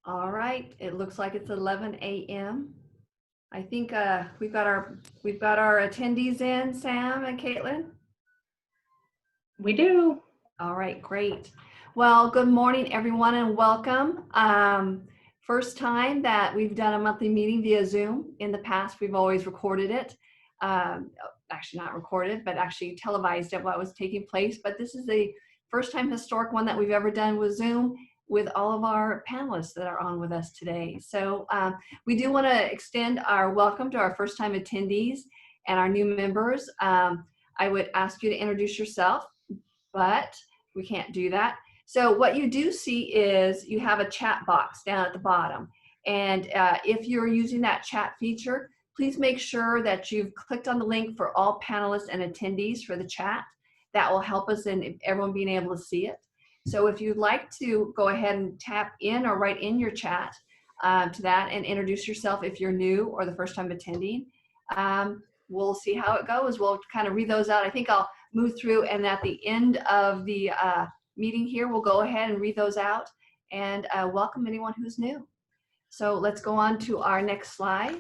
All right, it looks like it's 11 a.m. I think we've got our attendees in, Sam and Caitlin. We do. All right, great. Well, good morning, everyone, and welcome. First time that we've done a monthly meeting via Zoom. In the past, we've always recorded it. Actually, not recorded, but actually televised at what was taking place. But this is the first time historic one that we've ever done with Zoom with all of our panelists that are on with us today. So we do want to extend our welcome to our first time attendees and our new members. I would ask you to introduce yourself, but we can't do that. So what you do see is you have a chat box down at the bottom. And if you're using that chat feature, please make sure that you've clicked on the link for all panelists and attendees for the chat. That will help us in everyone being able to see it. So if you'd like to go ahead and tap in or write in your chat to that and introduce yourself if you're new or the first time attending, we'll see how it goes. We'll kind of read those out. I think I'll move through, and at the end of the meeting here, we'll go ahead and read those out and welcome anyone who's new. So let's go on to our next slide.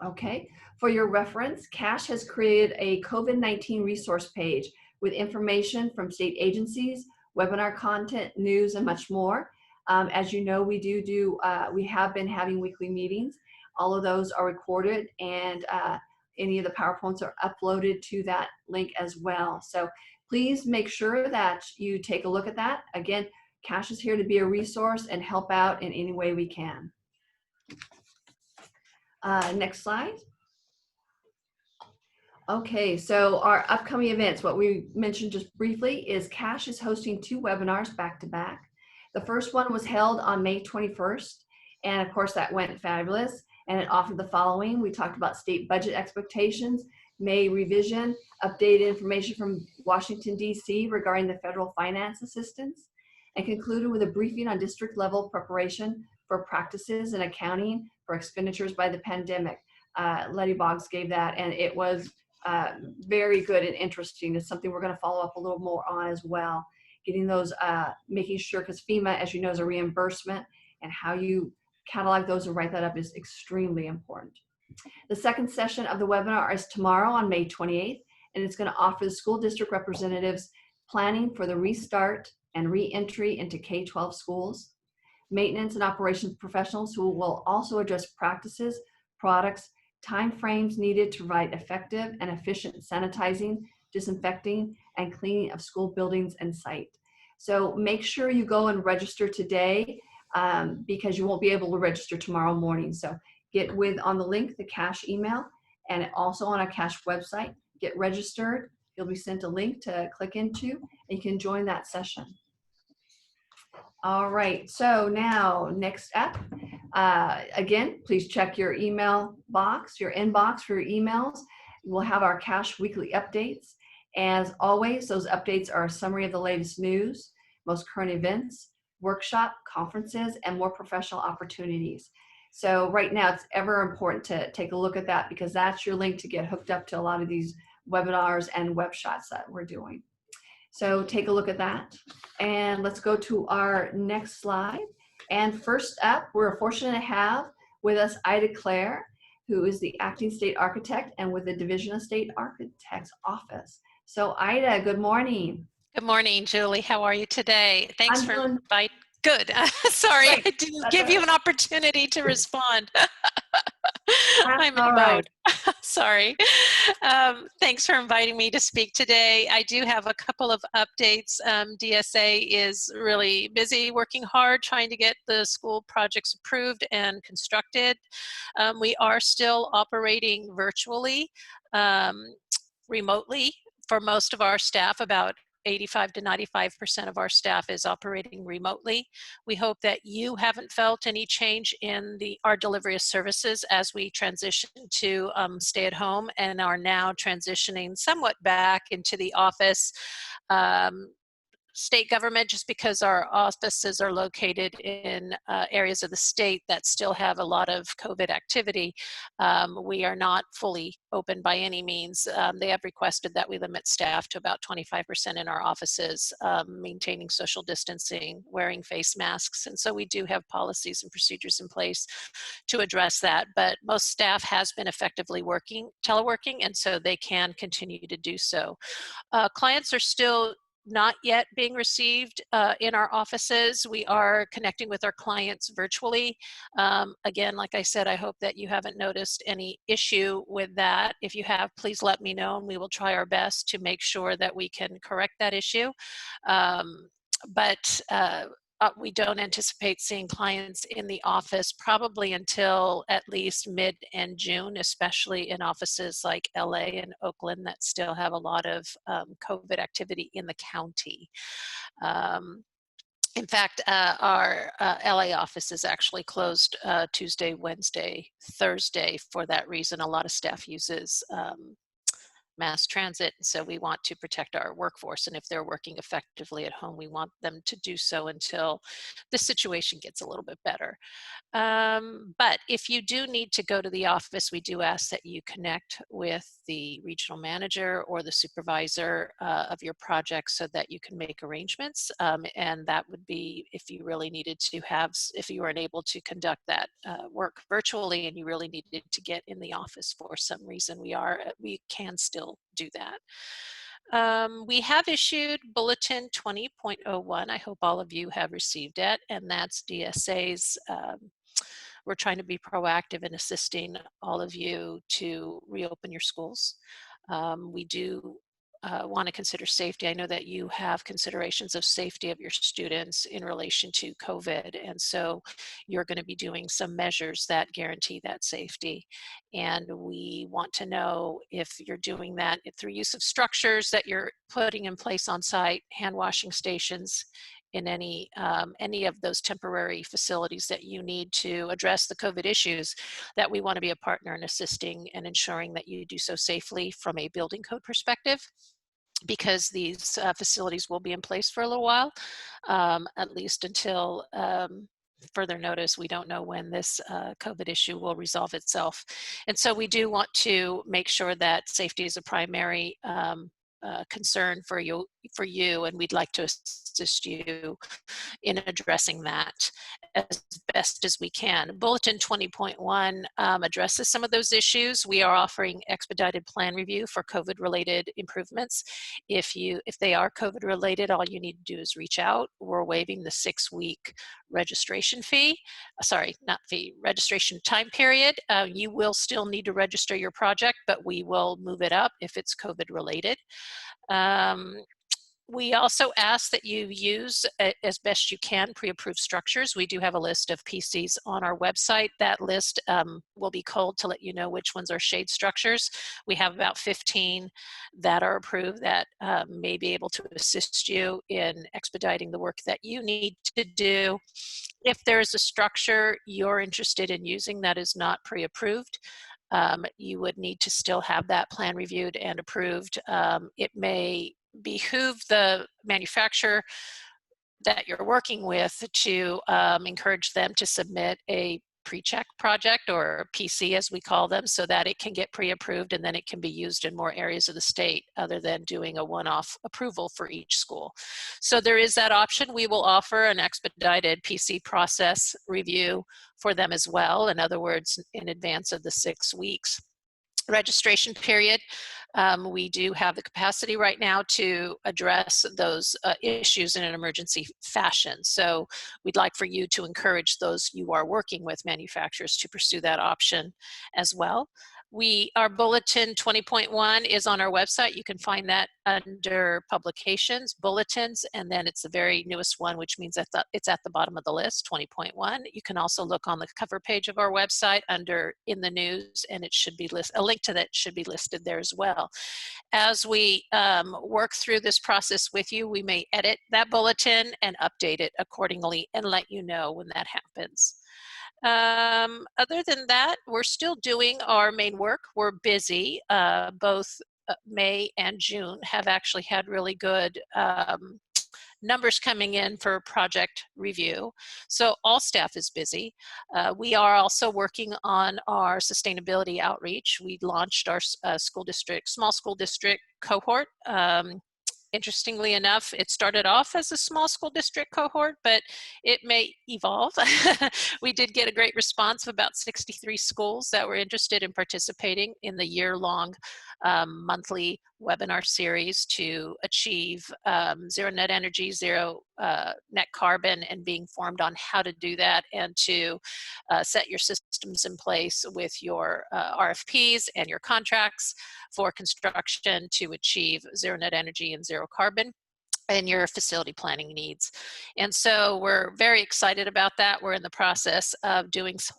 Okay, for your reference, CASH has created a COVID-19 resource page with information from state agencies, webinar content, news, and much more. As you know, we have been having weekly meetings. All of those are recorded, and any of the PowerPoints are uploaded to that link as well. So please make sure that you take a look at that. Again, CASH is here to be a resource and help out in any way we can. Next slide. Okay, so our upcoming events, what we mentioned just briefly is CASH is hosting 2 webinars back to back. The first one was held on May 21st, and of course that went fabulous, and it offered the following. We talked about state budget expectations, May revision, updated information from Washington, D.C. regarding the federal finance assistance, and concluded with a briefing on district level preparation for practices and accounting for expenditures by the pandemic. Letty Boggs gave that, and it was very good and interesting. It's something we're going to follow up a little more on as well. Getting those, making sure, because FEMA, as you know, is a reimbursement, and how you catalog those and write that up is extremely important. The second session of the webinar is tomorrow on May 28th, and it's going to offer the school district representatives planning for the restart and re-entry into K-12 schools, maintenance and operations professionals who will also address practices, products, timeframes needed to provide effective and efficient sanitizing, disinfecting, and cleaning of school buildings and site. So make sure you go and register today because you won't be able to register tomorrow morning. So get on the link, the CASH email, and also on our CASH website. Get registered. You'll be sent a link to click into, and you can join that session. All right, so now next up, again, please check your email box, your inbox for your emails. We'll have our CASH weekly updates. As always, those updates are a summary of the latest news, most current events, workshop, conferences, and more professional opportunities. So right now, it's ever important to take a look at that, because that's your link to get hooked up to a lot of these webinars and web shots that we're doing. So take a look at that. And let's go to our next slide. And first up, we're fortunate to have with us Ida Clare, who is the acting state architect and with the Division of State Architects Office. So Ida, good morning. Good morning, Julie. How are you today? Thanks for inviting. Good. Sorry, Great. I didn't That's give right. you an opportunity to respond. I'm in all mode. right. Sorry. Thanks for inviting me to speak today. I do have a couple of updates. DSA is really busy, working hard, trying to get the school projects approved and constructed. We are still operating virtually, remotely for most of our staff. About 85 to 95% of our staff is operating remotely. We hope that you haven't felt any change in our delivery of services as we transition to stay at home and are now transitioning somewhat back into the office. state government, just because our offices are located in areas of the state that still have a lot of COVID activity, we are not fully open by any means. They have requested that we limit staff to about 25% in our offices, maintaining social distancing, wearing face masks. And so we do have policies and procedures in place to address that. But most staff has been effectively teleworking, and so they can continue to do so. Clients are still not yet being received in our offices. We are connecting with our clients virtually. Again, like I said, I hope that you haven't noticed any issue with that. If you have, please let me know, and we will try our best to make sure that we can correct that issue. We don't anticipate seeing clients in the office probably until at least mid and June, especially in offices like LA and Oakland that still have a lot of COVID activity in the county. In fact, our LA office is actually closed Tuesday, Wednesday, Thursday for that reason. A lot of staff uses mass transit, so we want to protect our workforce, and if they're working effectively at home, we want them to do so until the situation gets a little bit better. But if you do need to go to the office, we do ask that you connect with the regional manager or the supervisor of your project so that you can make arrangements. And that would be if you really needed to if you were unable to conduct that work virtually and you really needed to get in the office for some reason, we can still do that. We have issued Bulletin 20.01. I hope all of you have received it, and that's DSA's. We're trying to be proactive in assisting all of you to reopen your schools. We do want to consider safety. I know that you have considerations of safety of your students in relation to COVID, and so you're going to be doing some measures that guarantee that safety. And we want to know if you're doing that through use of structures that you're putting in place on site, hand washing stations, in any of those temporary facilities that you need to address the COVID issues, that we want to be a partner in assisting and ensuring that you do so safely from a building code perspective, because these facilities will be in place for a little while, at least until further notice. We don't know when this COVID issue will resolve itself. And so we do want to make sure that safety is a primary concern for you, and we'd like to assist you in addressing that as best as we can. Bulletin 20.1 addresses some of those issues. We are offering expedited plan review for COVID-related improvements. If they are COVID-related, all you need to do is reach out. We're waiving the 6-week registration fee. Registration time period. You will still need to register your project, but we will move it up if it's COVID-related. We also ask that you use, as best you can, pre-approved structures. We do have a list of PCs on our website. That list will be culled to let you know which ones are shade structures. We have about 15 that are approved that may be able to assist you in expediting the work that you need to do. If there's a structure you're interested in using that is not pre-approved, you would need to still have that plan reviewed and approved. It may behoove the manufacturer that you're working with to encourage them to submit a pre-check project, or PC as we call them, so that it can get pre-approved and then it can be used in more areas of the state other than doing a one-off approval for each school. So there is that option. We will offer an expedited PC process review for them as well. In other words, in advance of the 6 weeks. Registration period, we do have the capacity right now to address those issues in an emergency fashion. So we'd like for you to encourage those you are working with, manufacturers, to pursue that option as well. Our Bulletin 20.1 is on our website. You can find that under Publications, Bulletins, and then it's the very newest one, which means that it's at the bottom of the list, 20.1. You can also look on the cover page of our website under In the News, and it should be a link to that should be listed there as well. As we work through this process with you, we may edit that bulletin and update it accordingly and let you know when that happens. Other than that, we're still doing our main work. We're busy. Both May and June have actually had really good numbers coming in for project review. So all staff is busy. We are also working on our sustainability outreach. We launched our small school district cohort. Interestingly enough, it started off as a small school district cohort, but it may evolve. We did get a great response of about 63 schools that were interested in participating in the year-long monthly webinar series to achieve zero net energy, zero net carbon, and being formed on how to do that, and to set your systems in place with your RFPs and your contracts for construction to achieve zero net energy and zero carbon and your facility planning needs. And so we're very excited about that. We're in the process of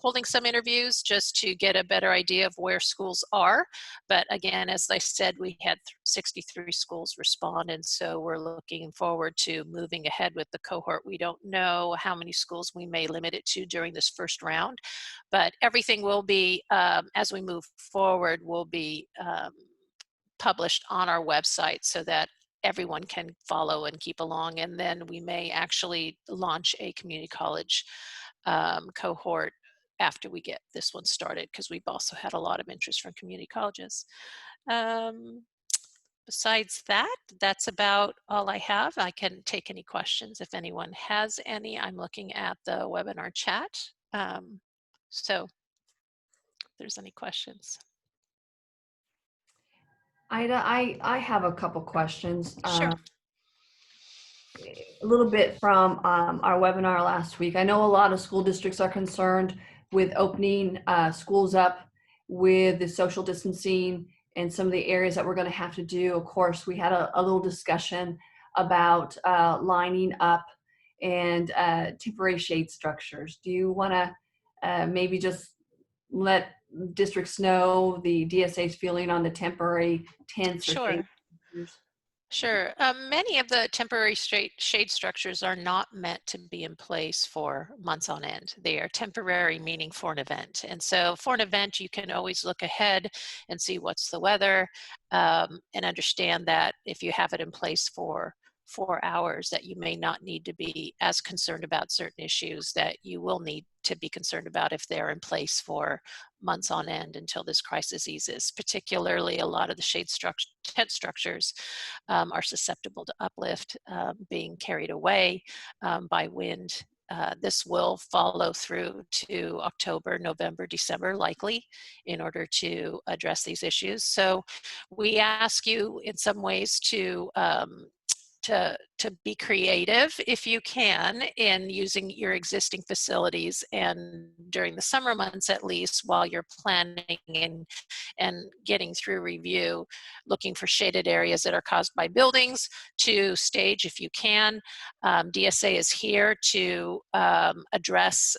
holding some interviews just to get a better idea of where schools are. But again, as I said, we had 63 schools respond, and so we're looking forward to moving ahead with the cohort. We don't know how many schools we may limit it to during this first round, but everything will be, as we move forward, will be published on our website so that everyone can follow and keep along. And then we may actually launch a community college cohort after we get this one started, because we've also had a lot of interest from community colleges. Besides that, that's about all I have. I can take any questions if anyone has any. I'm looking at the webinar chat. So if there's any questions. Ida, I have a couple questions. Sure. A little bit from our webinar last week. I know a lot of school districts are concerned with opening schools up with the social distancing and some of the areas that we're going to have to do. Of course, we had a little discussion about lining up and temporary shade structures. Do you want to maybe just let districts know the DSA's feeling on the temporary tents or Sure. shade structures? Sure. Many of the temporary shade structures are not meant to be in place for months on end. They are temporary, meaning for an event. And so for an event, you can always look ahead and see what's the weather, and understand that if you have it in place for 4 hours, that you may not need to be as concerned about certain issues that you will need to be concerned about if they're in place for months on end until this crisis eases. Particularly, a lot of the tent structures are susceptible to uplift, being carried away by wind. This will follow through to October, November, December, likely, in order to address these issues. So we ask you in some ways to be creative, if you can, in using your existing facilities, and during the summer months at least, while you're planning and getting through review, looking for shaded areas that are caused by buildings to stage if you can. DSA is here to address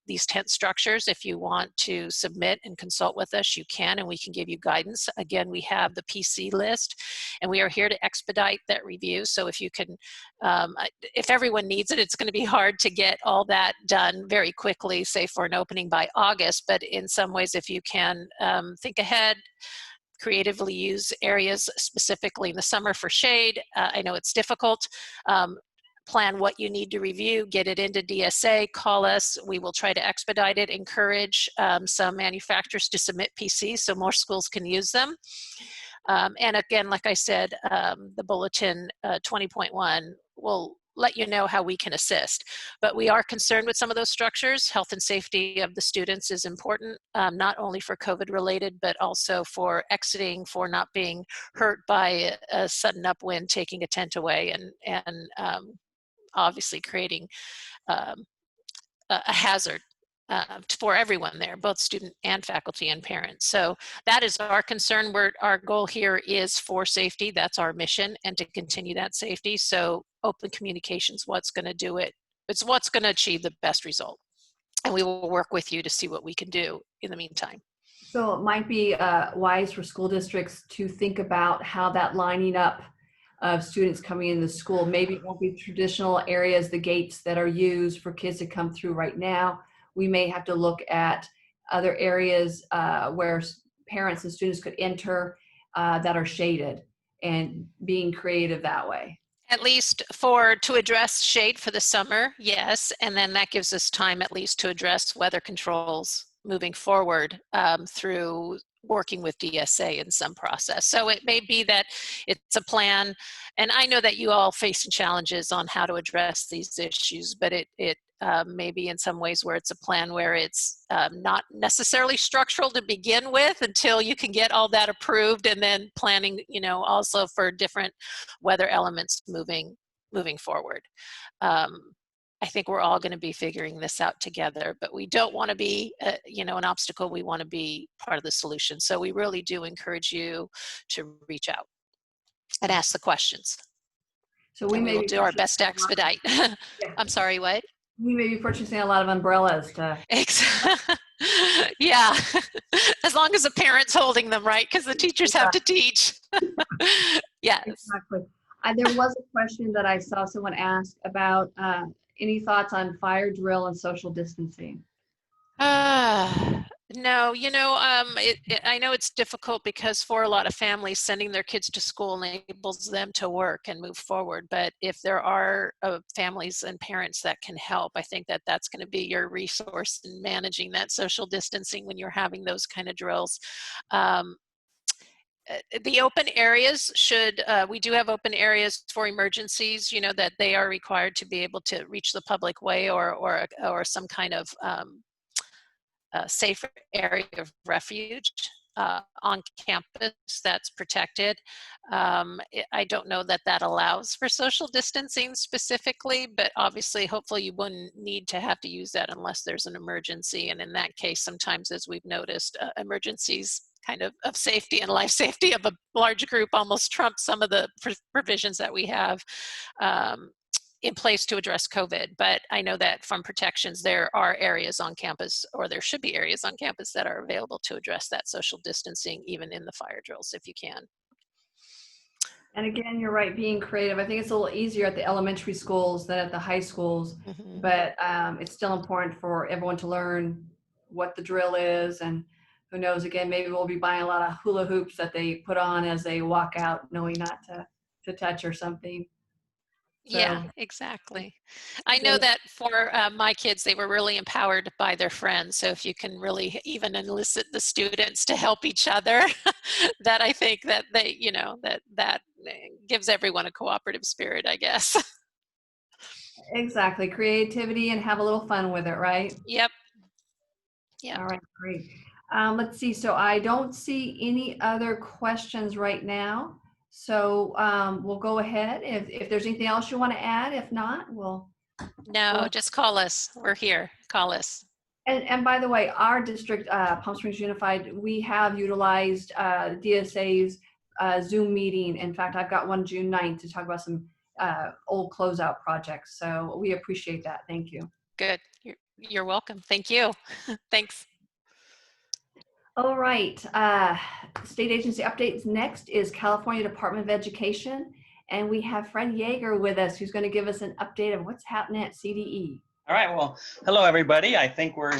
these tent structures. If you want to submit and consult with us, you can, and we can give you guidance. Again, we have the PC list, and we are here to expedite that review. So if you can, if everyone needs it, it's going to be hard to get all that done very quickly, say for an opening by August, but in some ways, if you can think ahead, creatively use areas specifically in the summer for shade. I know it's difficult. Plan what you need to review, get it into DSA, call us. We will try to expedite it, encourage some manufacturers to submit PCs so more schools can use them. And again, like I said, the bulletin 20.1 will let you know how we can assist. But we are concerned with some of those structures. Health and safety of the students is important, not only for COVID related, but also for exiting, for not being hurt by a sudden upwind taking a tent away, and obviously creating a hazard for everyone there, both student and faculty and parents. So that is our concern. Our goal here is for safety. That's our mission, and to continue that safety. So open communications, what's going to do it. It's what's going to achieve the best result. And we will work with you to see what we can do in the meantime. So it might be wise for school districts to think about how that lining up of students coming into the school, maybe it won't be traditional areas, the gates that are used for kids to come through right now. We may have to look at other areas where parents and students could enter that are shaded, and being creative that way. At least to address shade for the summer, yes. And then that gives us time at least to address weather controls moving forward through working with DSA in some process. So it may be that it's a plan, and I know that you all face challenges on how to address these issues, but it may be in some ways where it's a plan where it's not necessarily structural to begin with until you can get all that approved, and then planning, also for different weather elements moving forward. I think we're all going to be figuring this out together, but we don't want to be, an obstacle. We want to be part of the solution. So we really do encourage you to reach out and ask the questions. So we will do our best to expedite. I'm sorry, what? We may be purchasing a lot of umbrellas to. Yeah, as long as the parent's holding them, right? Because the teachers have to teach. Yes. Exactly. There was a question that I saw someone ask about any thoughts on fire drill and social distancing? No, I know it's difficult because for a lot of families, sending their kids to school enables them to work and move forward. But if there are families and parents that can help, I think that that's going to be your resource in managing that social distancing when you're having those kind of drills. The open areas we do have open areas for emergencies, that they are required to be able to reach the public way or some kind of safe area of refuge on campus that's protected. I don't know that allows for social distancing specifically, but obviously, hopefully you wouldn't need to have to use that unless there's an emergency. And in that case, sometimes, as we've noticed, emergencies kind of safety and life safety of a large group almost trump some of the provisions that we have in place to address COVID. But I know that from protections, there are areas on campus, or there should be areas on campus that are available to address that social distancing, even in the fire drills, if you can. And again, you're right, being creative. I think it's a little easier at the elementary schools than at the high schools, but it's still important for everyone to learn what the drill is. And who knows, again, maybe we'll be buying a lot of hula hoops that they put on as they walk out, knowing not to touch or something. So, yeah, exactly. I know that for my kids, they were really empowered by their friends. So if you can really even enlist the students to help each other, that I think that they, that gives everyone a cooperative spirit, I guess. Exactly. Creativity and have a little fun with it, right? Yep. Yeah. All right, great. Let's see. So I don't see any other questions right now. So we'll go ahead. If there's anything else you want to add, if not, No, just call us. We're here. Call us. And by the way, our district, Palm Springs Unified, we have utilized DSA's Zoom meeting. In fact, I've got one June 9th to talk about some old closeout projects. So we appreciate that. Thank you. Good. You're welcome. Thank you. Thanks. All right, state agency updates. Next is California Department of Education, and we have Fred Yeager with us, who's going to give us an update of what's happening at CDE. All right, well, hello everybody. I think we're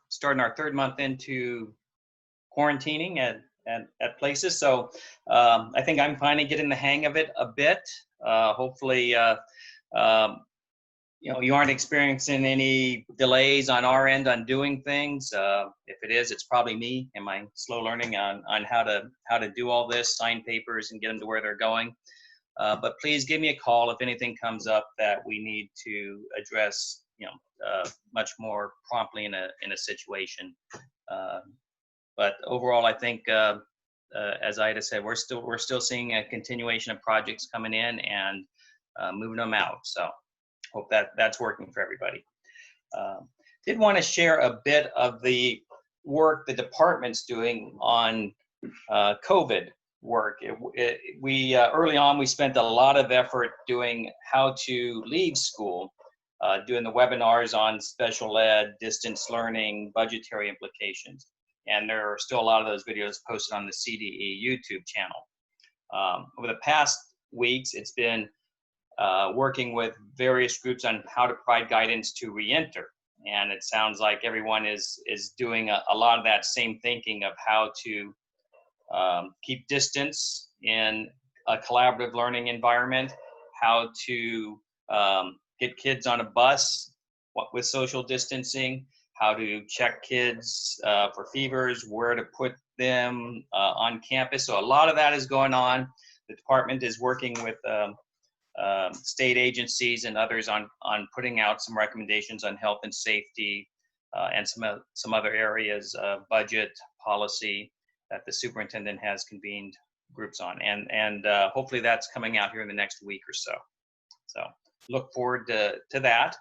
starting our third month into quarantining at places, so I think I'm finally getting the hang of it a bit. Hopefully, you aren't experiencing any delays on our end on doing things. If it is, it's probably me and my slow learning on how to do all this, sign papers and get them to where they're going. But please give me a call if anything comes up that we need to address, much more promptly in a situation. But overall, I think, as Ida said, we're still seeing a continuation of projects coming in and moving them out. So hope that's working for everybody. Did want to share a bit of the work the department's doing on COVID work. We early on, we spent a lot of effort doing how to leave school, doing the webinars on special ed, distance learning, budgetary implications. And there are still a lot of those videos posted on the CDE YouTube channel. Over the past weeks, it's been working with various groups on how to provide guidance to reenter. And it sounds like everyone is doing a lot of that same thinking of how to keep distance in a collaborative learning environment, how to get kids on a bus with social distancing, how to check kids for fevers, where to put them on campus. So a lot of that is going on. The department is working with state agencies and others on putting out some recommendations on health and safety and some other areas, budget, policy, that the superintendent has convened groups on. And hopefully that's coming out here in the next week or so. So look forward to that.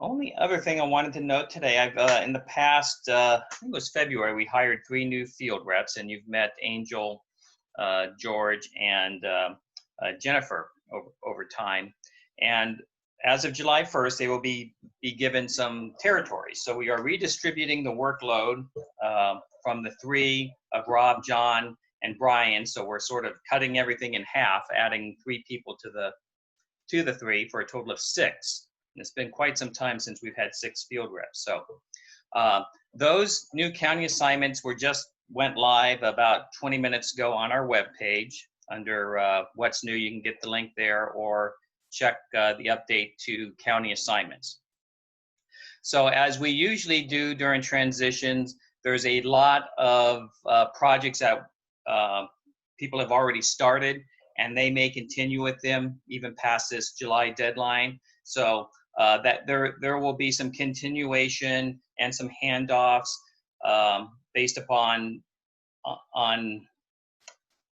Only other thing I wanted to note today, I've in the past, I think it was February, we hired 3 new field reps, and you've met Angel, George, and Jennifer over time. And as of July 1st, they will be given some territories. So we are redistributing the workload from the 3 of Rob, John, and Brian. So we're sort of cutting everything in half, adding 3 people to the 3 for a total of 6. And it's been quite some time since we've had 6 field reps. So those new county assignments went live about 20 minutes ago on our webpage under What's New. You can get the link there or check the update to county assignments. So as we usually do during transitions, there's a lot of projects that people have already started, and they may continue with them even past this July deadline. So that there will be some continuation and some handoffs based upon on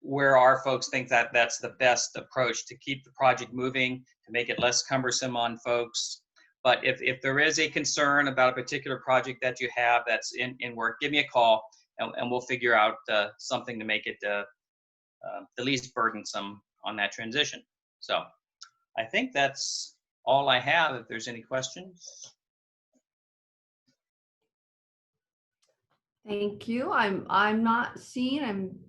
where our folks think that that's the best approach to keep the project moving, to make it less cumbersome on folks. But if there is a concern about a particular project that you have that's in work, give me a call, and we'll figure out something to make it the least burdensome on that transition. So I think that's all I have. If there's any questions. Thank you. I'm not seeing.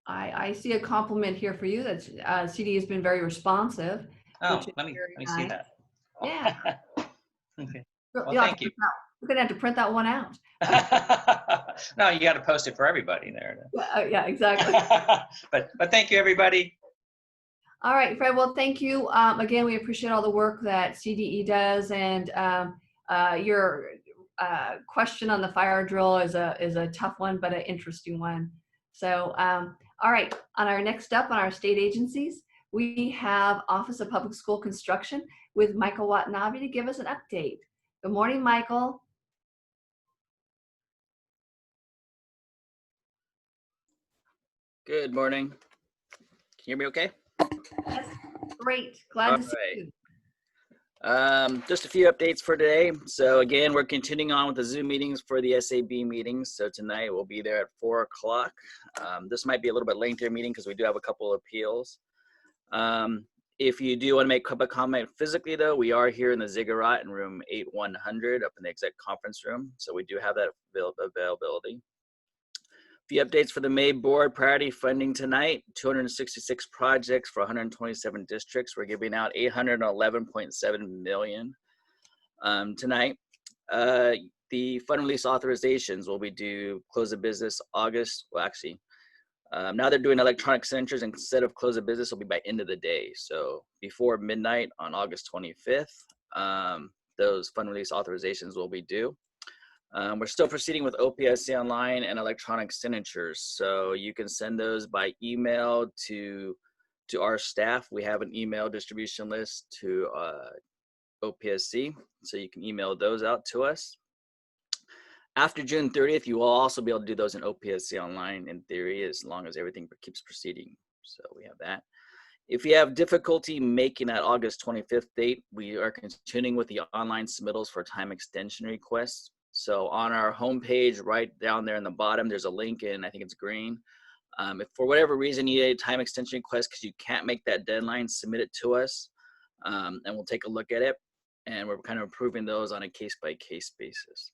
I see a compliment here for you that CD has been very responsive. Oh, let me see that. Yeah. Okay. Well, Thank you. We're gonna have to print that one out. No, you got to post it for everybody there. Yeah, exactly. but thank you, everybody. All right, Fred. Well, thank you. Again, we appreciate all the work that CDE does, and your question on the fire drill is a tough one, but an interesting one. So, all right, on our next up on our state agencies, we have Office of Public School Construction with Michael Watanabe to give us an update. Good morning, Michael. Good morning. Can you hear me okay? Yes, great. Glad to see you. Just a few updates for today. So again, we're continuing on with the Zoom meetings for the SAB meetings. So tonight we'll be there at 4 o'clock. This might be a little bit lengthier meeting because we do have a couple of appeals. If you do want to make a comment physically though, we are here in the Ziggurat in room 8100 up in the exec conference room. So we do have that availability. A few updates for the May board. Priority funding tonight, 266 projects for 127 districts. We're giving out $811.7 million tonight. The fund release authorizations will be due close of business August. Well, actually, now they're doing electronic signatures, instead of close of business, will be by end of the day. So before midnight on August 25th, those fund release authorizations will be due. We're still proceeding with OPSC online and electronic signatures. So you can send those by email to our staff. We have an email distribution list to OPSC. So you can email those out to us. After June 30th, you will also be able to do those in OPSC online in theory, as long as everything keeps proceeding. So we have that. If you have difficulty making that August 25th date, we are continuing with the online submittals for time extension requests. So on our homepage, right down there in the bottom, there's a link, and I think it's green. If for whatever reason you need a time extension request because you can't make that deadline, submit it to us, and we'll take a look at it. And we're kind of approving those on a case-by-case basis.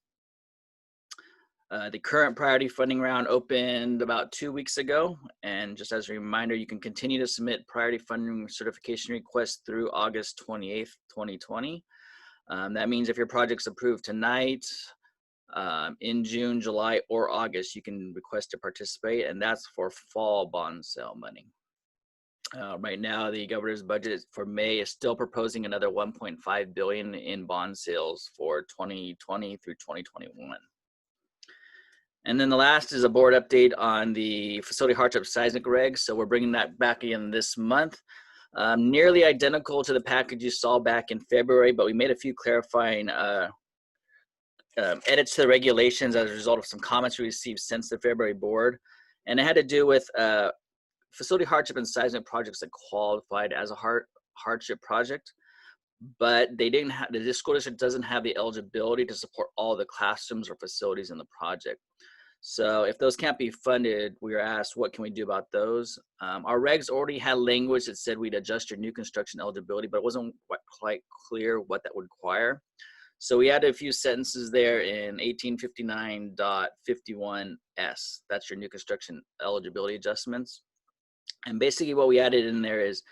The current priority funding round opened about 2 weeks ago. And just as a reminder, you can continue to submit priority funding certification requests through August 28th, 2020. That means if your project's approved tonight, In June, July, or August, you can request to participate, and that's for fall bond sale money. Right now, the governor's budget for May is still proposing another $1.5 billion in bond sales for 2020 through 2021. And then the last is a board update on the facility hardship seismic regs. So we're bringing that back in this month. Nearly identical to the package you saw back in February, but we made a few clarifying edits to the regulations as a result of some comments we received since the February board. And it had to do with facility hardship and seismic projects that qualified as a hardship project, but they didn't have, the school district doesn't have the eligibility to support all the classrooms or facilities in the project. So if those can't be funded, we were asked, what can we do about those? Our regs already had language that said we'd adjust your new construction eligibility, but it wasn't quite clear what that would require. So we added a few sentences there in 1859.51S. That's your new construction eligibility adjustments. And basically what we added in there is,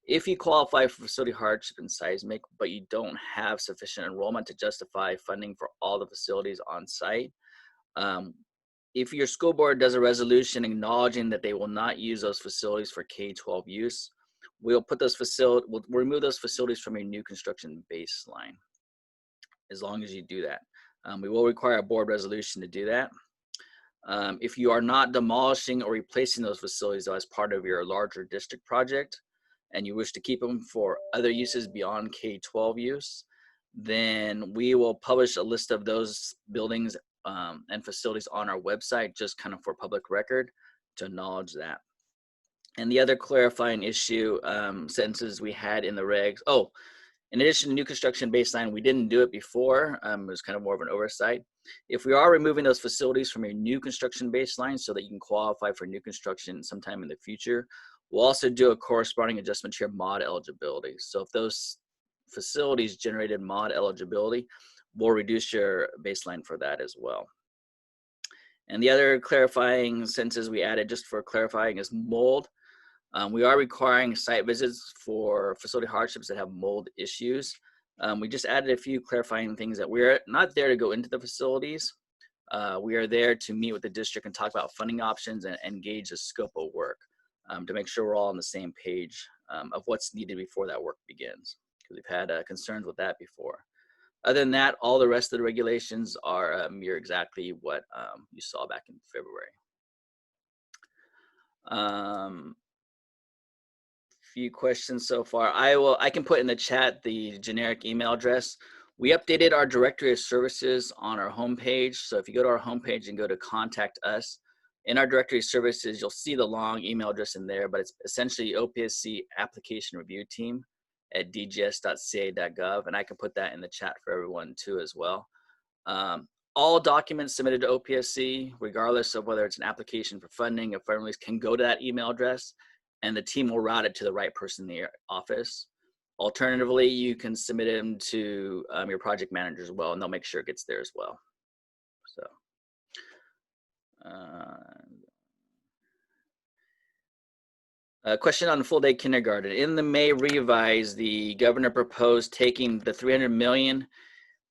if you qualify for facility hardship and seismic, but you don't have sufficient enrollment to justify funding for all the facilities on site, if your school board does a resolution acknowledging that they will not use those facilities for K-12 use, we'll remove those facilities from your new construction baseline, as long as you do that. We will require a board resolution to do that. If you are not demolishing or replacing those facilities as part of your larger district project, and you wish to keep them for other uses beyond K-12 use, then we will publish a list of those buildings and facilities on our website, just kind of for public record to acknowledge that. And the other clarifying issue sentences we had in the regs, in addition to new construction baseline, we didn't do it before. It was kind of more of an oversight. If we are removing those facilities from your new construction baseline so that you can qualify for new construction sometime in the future, we'll also do a corresponding adjustment to your mod eligibility. So if those facilities generated mod eligibility, we'll reduce your baseline for that as well. And the other clarifying sentences we added, just for clarifying, is mold. We are requiring site visits for facility hardships that have mold issues. We just added a few clarifying things, that we're not there to go into the facilities. We are there to meet with the district and talk about funding options and gauge the scope of work to make sure we're all on the same page of what's needed before that work begins, because we've had concerns with that before. Other than that, all the rest of the regulations are mirror exactly what you saw back in February. Few questions so far. I can put in the chat the generic email address. We updated our directory of services on our homepage. So if you go to our homepage and go to contact us, in our directory of services, you'll see the long email address in there, but it's essentially OPSC application review team at dgs.ca.gov, and I can put that in the chat for everyone too as well. All documents submitted to OPSC, regardless of whether it's an application for funding or fund release, can go to that email address, and the team will route it to the right person in the office. Alternatively, you can submit them to your project manager as well, and they'll make sure it gets there as well. So. A question on full day kindergarten. In the May revise, the governor proposed taking the $300 million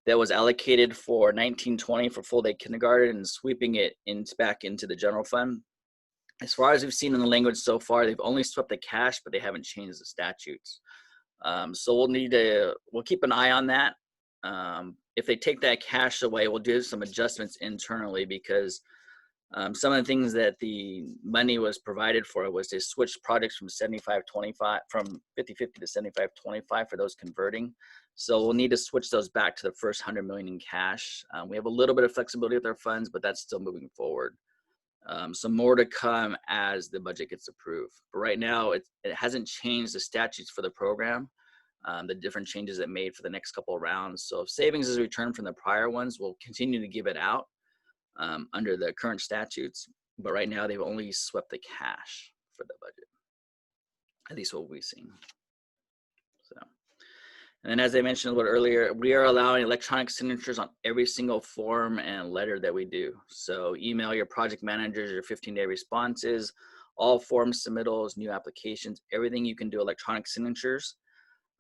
that was allocated for 1920 for full day kindergarten and sweeping it back into the general fund. As far as we've seen in the language so far, they've only swept the cash, but they haven't changed the statutes. So we'll keep an eye on that. If they take that cash away, we'll do some adjustments internally, because some of the things that the money was provided for was to switch projects from 75-25, from 50-50 to 75-25 for those converting. So we'll need to switch those back to the first $100 million in cash. We have a little bit of flexibility with our funds, but that's still moving forward. So more to come as the budget gets approved. But right now, it hasn't changed the statutes for the program, the different changes it made for the next couple of rounds. So if savings is returned from the prior ones, we'll continue to give it out under the current statutes. But right now, they've only swept the cash for the budget, at least what we've seen. So, and then as I mentioned a little earlier, we are allowing electronic signatures on every single form and letter that we do. So email your project managers, your 15-day responses, all form submittals, new applications, everything you can do electronic signatures,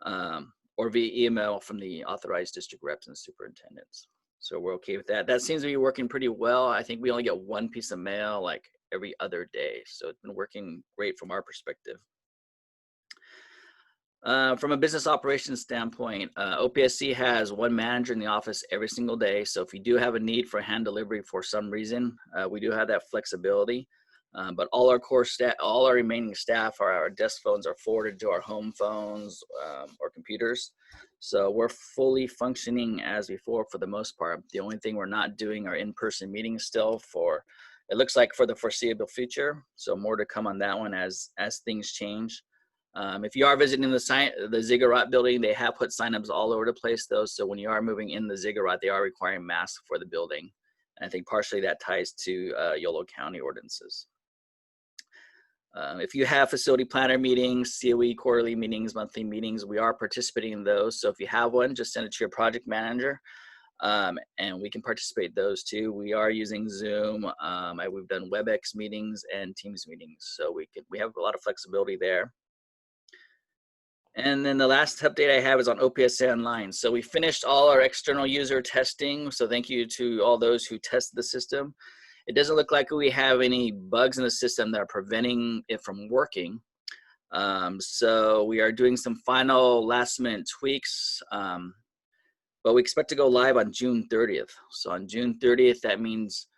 or via email from the authorized district reps and superintendents. So we're okay with that. That seems to be working pretty well. I think we only get one piece of mail like every other day. So it's been working great from our perspective. From a business operations standpoint, OPSC has one manager in the office every single day. So if you do have a need for hand delivery for some reason, we do have that flexibility. But all our core staff, all our remaining staff, our desk phones are forwarded to our home phones or computers. So we're fully functioning as before for the most part. The only thing we're not doing are in-person meetings still for, it looks like for the foreseeable future. So more to come on that one as things change. If you are visiting the Ziggurat building, they have put signups all over the place though. So when you are moving in the Ziggurat, they are requiring masks for the building. And I think partially that ties to Yolo County ordinances. If you have facility planner meetings, COE quarterly meetings, monthly meetings, we are participating in those. So if you have one, just send it to your project manager and we can participate in those too. We are using Zoom. We've done WebEx meetings and Teams meetings. So we have a lot of flexibility there. And then the last update I have is on OPSA Online. So we finished all our external user testing. So thank you to all those who tested the system. It doesn't look like we have any bugs in the system that are preventing it from working. So we are doing some final last minute tweaks, but we expect to go live on June 30th. So on June 30th, that means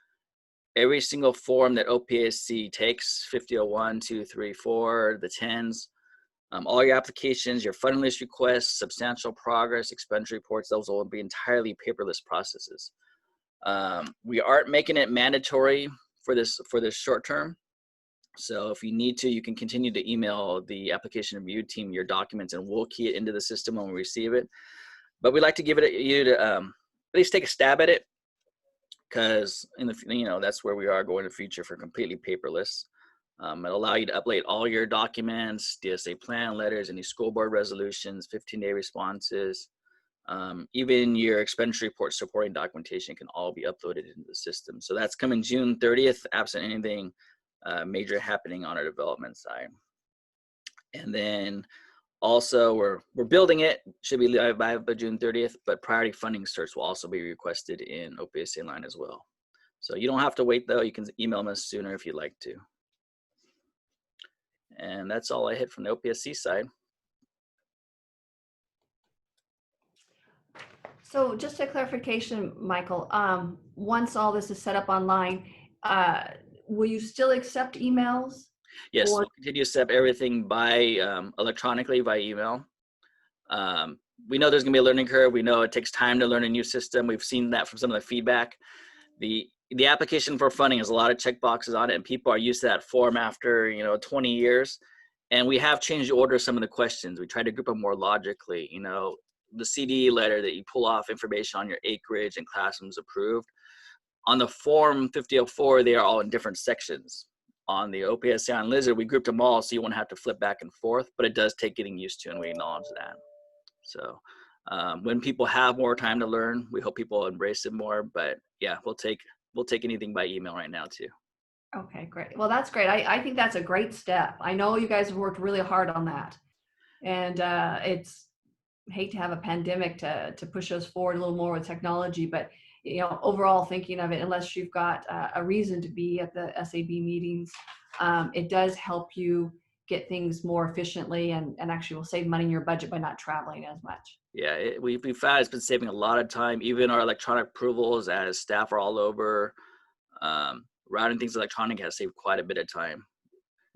every single form that OPSC takes, 5001, 2, 3, 4, the 10s, all your applications, your funding list requests, substantial progress, expenditure reports, those will be entirely paperless processes. We aren't making it mandatory for this short term. So if you need to, you can continue to email the application review team your documents and we'll key it into the system when we receive it. But we'd like to give it you to at least take a stab at it because that's where we are going in the future for completely paperless. It'll allow you to upload all your documents, DSA plan letters, any school board resolutions, 15-day responses, even your expenditure report supporting documentation can all be uploaded into the system. So that's coming June 30th, absent anything major happening on our development side. And then also we're building it, should be live by June 30th, but priority funding certs will also be requested in OPSA Online as well. So you don't have to wait though, you can email us sooner if you'd like to. And that's all I hit from the OPSC side. So just a clarification, Michael, once all this is set up online, will you still accept emails? Yes, Or we'll continue to set up everything by electronically by email. We know there's gonna be a learning curve. We know it takes time to learn a new system. We've seen that from some of the feedback. The application for funding has a lot of check boxes on it and people are used to that form after 20 years. And we have changed the order of some of the questions. We try to group them more logically. The CD letter that you pull off information on your acreage and classrooms approved. On the form 5004, they are all in different sections. On the OPSA on Lizard, we grouped them all so you won't have to flip back and forth, but it does take getting used to and we acknowledge that. So when people have more time to learn, we hope people embrace it more, but yeah, we'll take anything by email right now too. Okay, great. Well, that's great. I think that's a great step. I know you guys have worked really hard on that. And it's hate to have a pandemic to push us forward a little more with technology, but overall thinking of it, unless you've got a reason to be at the SAB meetings, it does help you get things more efficiently and actually will save money in your budget by not traveling as much. Yeah, we found it's been saving a lot of time. Even our electronic approvals as staff are all over, routing things electronic has saved quite a bit of time.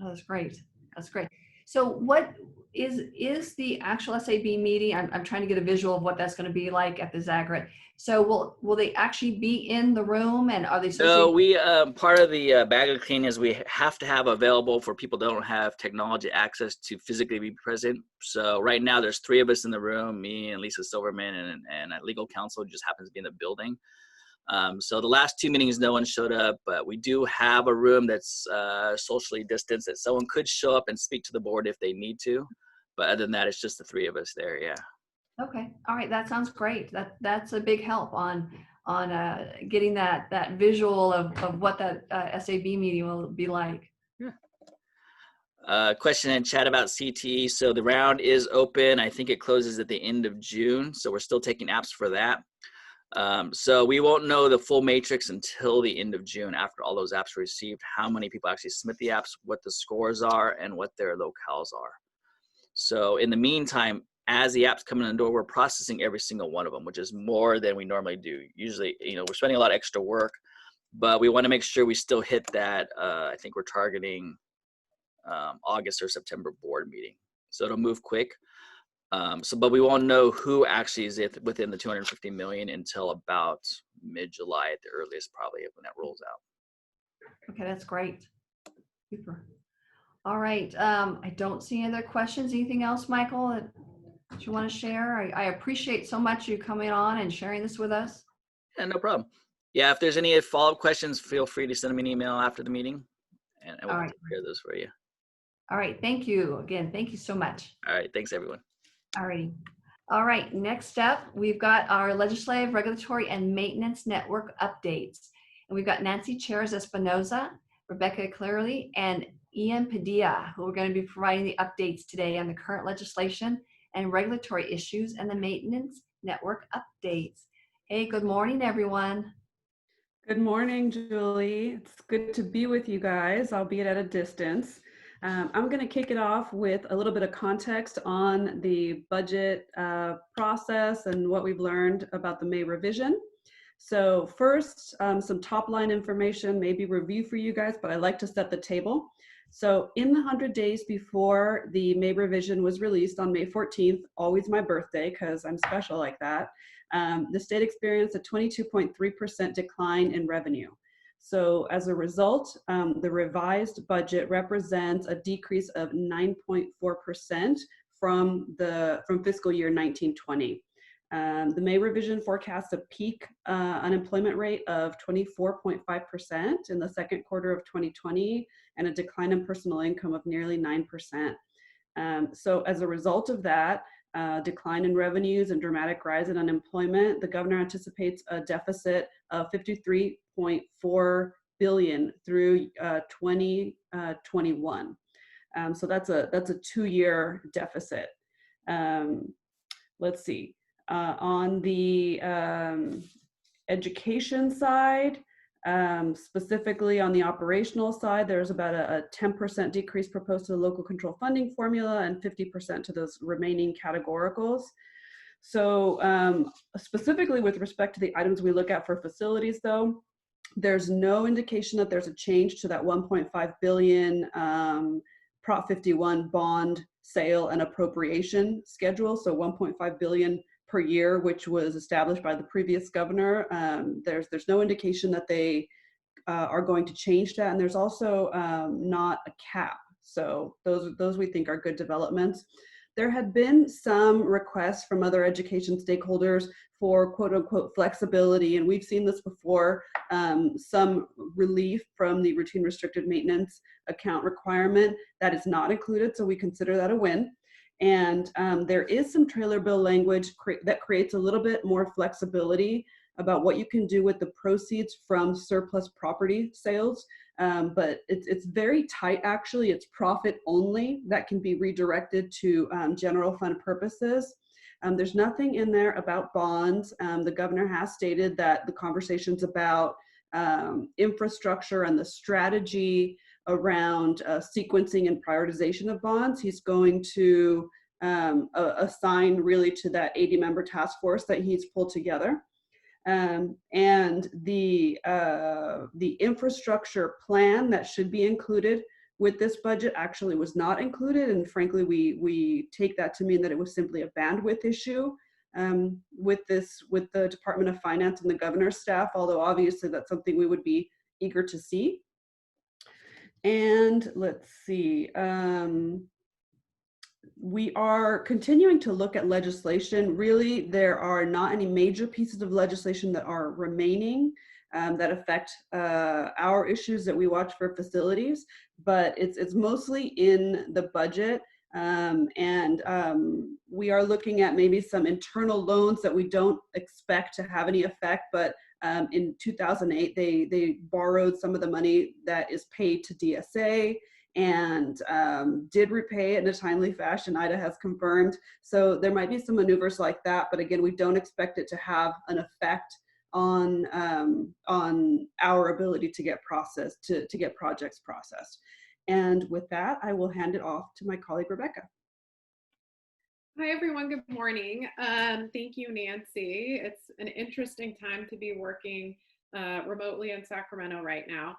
Oh, that's great. That's great. So what is the actual SAB meeting? I'm trying to get a visual of what that's going to be like at the Zagrat. So will they actually be in the room and are they? So we part of the bag of clean is we have to have available for people that don't have technology access to physically be present. So right now there's 3 of us in the room, me and Lisa Silverman and a legal counsel who just happens to be in the building. So the last 2 meetings, no one showed up, but we do have a room that's socially distanced that someone could show up and speak to the board if they need to. But other than that, it's just the 3 of us there, yeah. Okay, all right, that sounds great. That's a big help on getting that visual of what that SAB meeting will be like. Yeah. Question in chat about CTE. So the round is open. I think it closes at the end of June. So we're still taking apps for that. So we won't know the full matrix until the end of June after all those apps are received, how many people actually submit the apps, what the scores are, and what their locales are. So in the meantime, as the apps come in the door, we're processing every single one of them, which is more than we normally do. Usually, we're spending a lot of extra work, but we want to make sure we still hit that. I think we're targeting August or September board meeting. So it'll move quick. But we won't know who actually is within the 250 million until about mid-July at the earliest, probably when that rolls out. Okay, that's great. Super. All right. I don't see any other questions. Anything else, Michael, that you want to share? I appreciate so much you coming on and sharing this with us. Yeah, no problem. Yeah, if there's any follow-up questions, feel free to send me an email after the meeting, and we'll take care of those for you. All right. Thank you. Again, thank you so much. All right. Thanks, everyone. All right. All right. Next up, we've got our legislative, regulatory, and maintenance network updates. And we've got Nancy Chairs Espinoza, Rebecca Clearly, and Ian Padilla, who are going to be providing the updates today on the current legislation and regulatory issues and the maintenance network updates. Hey, good morning, everyone. Good morning, Julie. It's good to be with you guys, albeit at a distance. I'm going to kick it off with a little bit of context on the budget process and what we've learned about the May revision. So first, some top line information, maybe review for you guys, but I like to set the table. So in the 100 days before the May revision was released on May 14th, always my birthday because I'm special like that, the state experienced a 22.3% decline in revenue. So as a result, the revised budget represents a decrease of 9.4% from fiscal year 1920. The May revision forecasts a peak unemployment rate of 24.5% in the second quarter of 2020 and a decline in personal income of nearly 9%. So as a result of that, decline in revenues and dramatic rise in unemployment, the governor anticipates a deficit of $53.4 billion through 2021. So that's a 2-year deficit. Let's see. On the education side, specifically on the operational side, there's about a 10% decrease proposed to the local control funding formula and 50% to those remaining categoricals. So specifically with respect to the items we look at for facilities though, there's no indication that there's a change to that 1.5 billion Prop 51 bond sale and appropriation schedule. So 1.5 billion per year, which was established by the previous governor. There's no indication that they are going to change that. And there's also not a cap. So those we think are good developments. There had been some requests from other education stakeholders for quote unquote flexibility. And we've seen this before, some relief from the routine restricted maintenance account requirement that is not included. So we consider that a win. And there is some trailer bill language that creates a little bit more flexibility about what you can do with the proceeds from surplus property sales. But it's very tight, actually. It's profit only that can be redirected to general fund purposes. There's nothing in there about bonds. The governor has stated that the conversations about infrastructure and the strategy around sequencing and prioritization of bonds, he's going to assign really to that 80-member task force that he's pulled together. And the infrastructure plan that should be included with this budget actually was not included. And frankly, we take that to mean that it was simply a bandwidth issue with the Department of Finance and the governor's staff, although obviously that's something we would be eager to see. And let's see, we are continuing to look at legislation. Really, there are not any major pieces of legislation that are remaining that affect our issues that we watch for facilities, but it's mostly in the budget. We are looking at maybe some internal loans that we don't expect to have any effect, but in 2008, they borrowed some of the money that is paid to DSA, and did repay it in a timely fashion. IDA has confirmed. So there might be some maneuvers like that, but again, we don't expect it to have an effect on our ability to get projects processed. And with that, I will hand it off to my colleague, Rebecca. Hi, everyone. Good morning. Thank you, Nancy. It's an interesting time to be working remotely in Sacramento right now.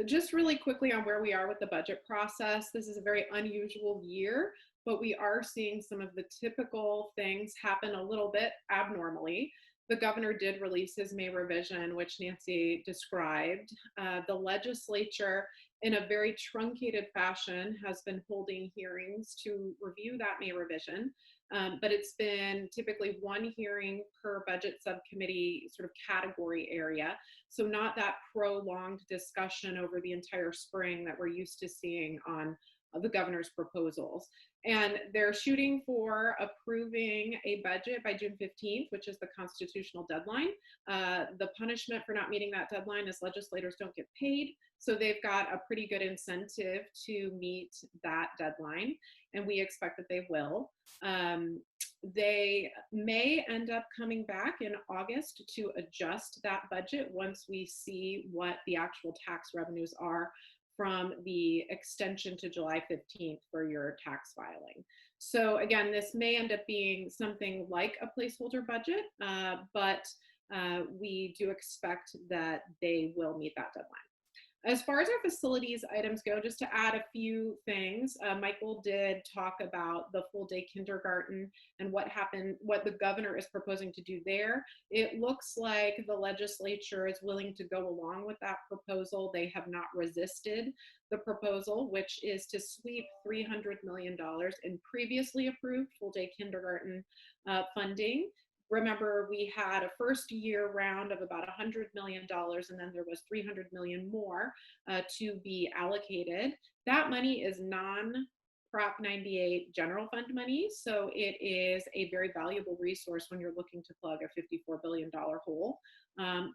Just really quickly on where we are with the budget process. This is a very unusual year, but we are seeing some of the typical things happen a little bit abnormally. The governor did release his May revision, which Nancy described. The legislature, in a very truncated fashion, has been holding hearings to review that May revision. But it's been typically one hearing per budget subcommittee sort of category area. So not that prolonged discussion over the entire spring that we're used to seeing on the governor's proposals. And they're shooting for approving a budget by June 15th, which is the constitutional deadline. The punishment for not meeting that deadline is legislators don't get paid. So they've got a pretty good incentive to meet that deadline, and we expect that they will. They may end up coming back in August to adjust that budget once we see what the actual tax revenues are from the extension to July 15th for your tax filing. So again, this may end up being something like a placeholder budget, but we do expect that they will meet that deadline. As far as our facilities items go, just to add a few things, Michael did talk about the full day kindergarten and what the governor is proposing to do there. It looks like the legislature is willing to go along with that proposal. They have not resisted the proposal, which is to sweep $300 million in previously approved full day kindergarten funding. Remember, we had a first year round of about $100 million, and then there was $300 million more to be allocated. That money is non-Prop 98 general fund money, so it is a very valuable resource when you're looking to plug a $54 billion hole.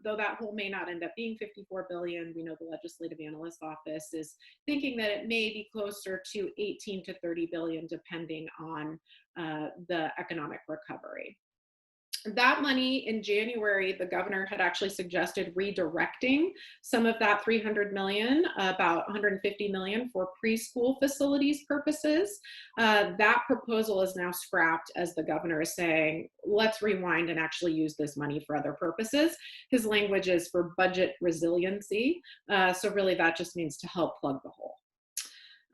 Though that hole may not end up being $54 billion, we know the Legislative Analyst's Office is thinking that it may be closer to $18 to $30 billion, depending on the economic recovery. That money in January, the governor had actually suggested redirecting some of that $300 million, about $150 million for preschool facilities purposes. That proposal is now scrapped, as the governor is saying, let's rewind and actually use this money for other purposes. His language is for budget resiliency. So really that just means to help plug the hole.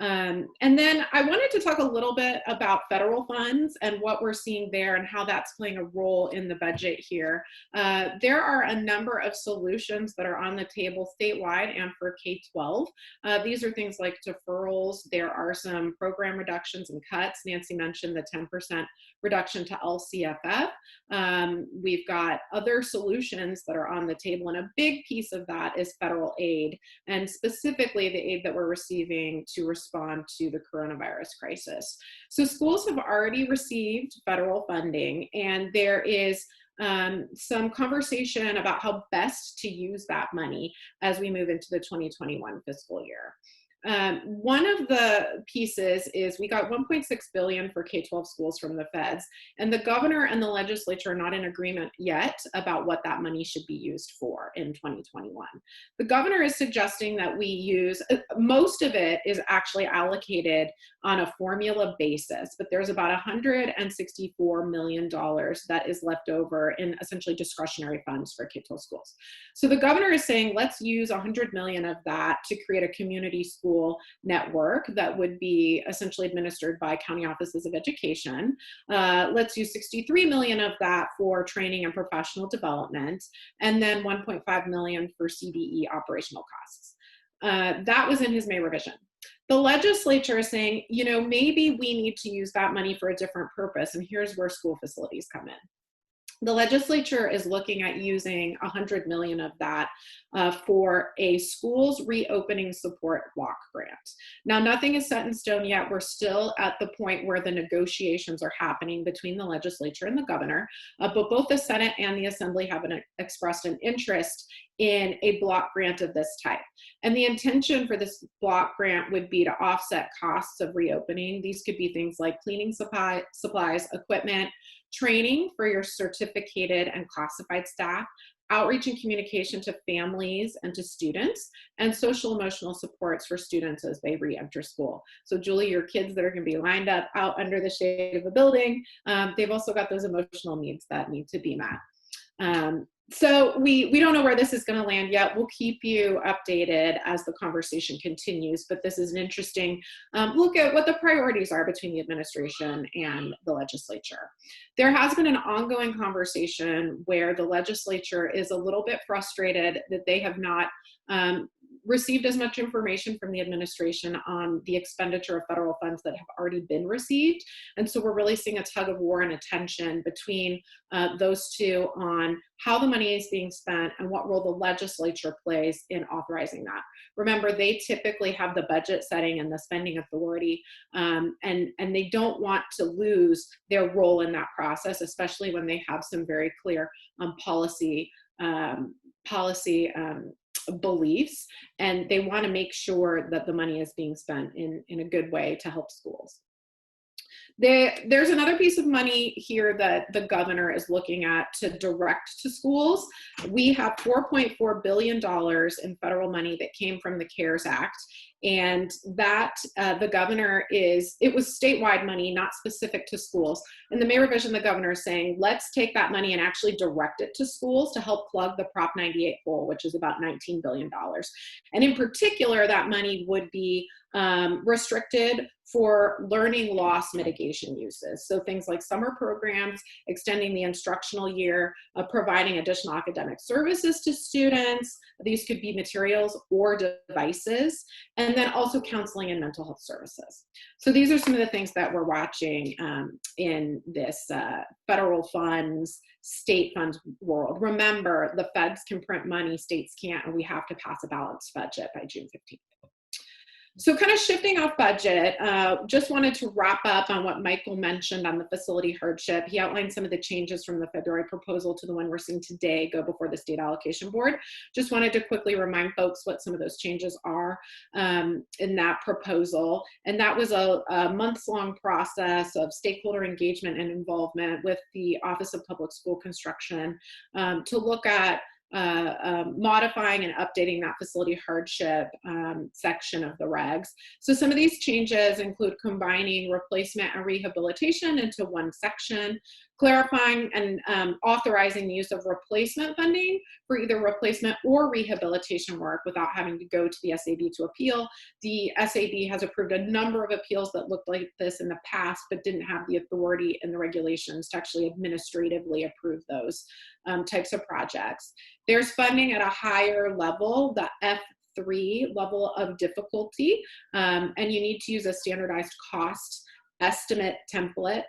And then I wanted to talk a little bit about federal funds and what we're seeing there and how that's playing a role in the budget here. There are a number of solutions that are on the table statewide and for K-12. These are things like deferrals. There are some program reductions and cuts. Nancy mentioned the 10% reduction to LCFF. We've got other solutions that are on the table, and a big piece of that is federal aid, and specifically the aid that we're receiving to respond to the coronavirus crisis. So schools have already received federal funding, and there is some conversation about how best to use that money as we move into the 2021 fiscal year. One of the pieces is we got $1.6 billion for K-12 schools from the feds, and the governor and the legislature are not in agreement yet about what that money should be used for in 2021. The governor is suggesting that we use, most of it is actually allocated on a formula basis, but there's about $164 million that is left over in essentially discretionary funds for K-12 schools. So the governor is saying, let's use $100 million of that to create a community school network that would be essentially administered by county offices of education. Let's use $63 million of that for training and professional development, and then $1.5 million for CDE operational costs. That was in his May revision. The legislature is saying, you know, maybe we need to use that money for a different purpose, and here's where school facilities come in. The legislature is looking at using $100 million of that for a schools reopening support block grant. Now, nothing is set in stone yet. We're still at the point where the negotiations are happening between the legislature and the governor, but both the Senate and the Assembly have expressed an interest in a block grant of this type. And the intention for this block grant would be to offset costs of reopening. These could be things like cleaning supplies, equipment, training for your certificated and classified staff, outreach and communication to families and to students, and social emotional supports for students as they re-enter school. So Julie, your kids that are going to be lined up out under the shade of a building, they've also got those emotional needs that need to be met. So we don't know where this is going to land yet. We'll keep you updated as the conversation continues, but this is an interesting look at what the priorities are between the administration and the legislature. There has been an ongoing conversation where the legislature is a little bit frustrated that they have not received as much information from the administration on the expenditure of federal funds that have already been received. And so we're really seeing a tug of war and a tension between those two on how the money is being spent and what role the legislature plays in authorizing that. Remember, they typically have the budget setting and the spending authority, and they don't want to lose their role in that process, especially when they have some very clear policy beliefs, and they want to make sure that the money is being spent in a good way to help schools. There's another piece of money here that the governor is looking at to direct to schools. We have $4.4 billion in federal money that came from the CARES Act, and that the governor it was statewide money, not specific to schools. And the May revision, the governor is saying, let's take that money and actually direct it to schools to help plug the Prop 98 hole, which is about $19 billion. And in particular, that money would be restricted for learning loss mitigation uses. So things like summer programs, extending the instructional year, providing additional academic services to students. These could be materials or devices, and then also counseling and mental health services. So these are some of the things that we're watching in this federal funds, state funds world. Remember, the feds can print money, states can't, and we have to pass a balanced budget by June 15th. So kind of shifting off budget, just wanted to wrap up on what Michael mentioned on the facility hardship. He outlined some of the changes from the February proposal to the one we're seeing today go before the state allocation board. Just wanted to quickly remind folks what some of those changes are in that proposal. And that was a months-long process of stakeholder engagement and involvement with the Office of Public School Construction to look at modifying and updating that facility hardship section of the regs. So some of these changes include combining replacement and rehabilitation into one section, clarifying and authorizing the use of replacement funding for either replacement or rehabilitation work without having to go to the SAB to appeal. The SAB has approved a number of appeals that looked like this in the past, but didn't have the authority and the regulations to actually administratively approve those types of projects. There's funding at a higher level, the F3 level of difficulty, and you need to use a standardized cost estimate template.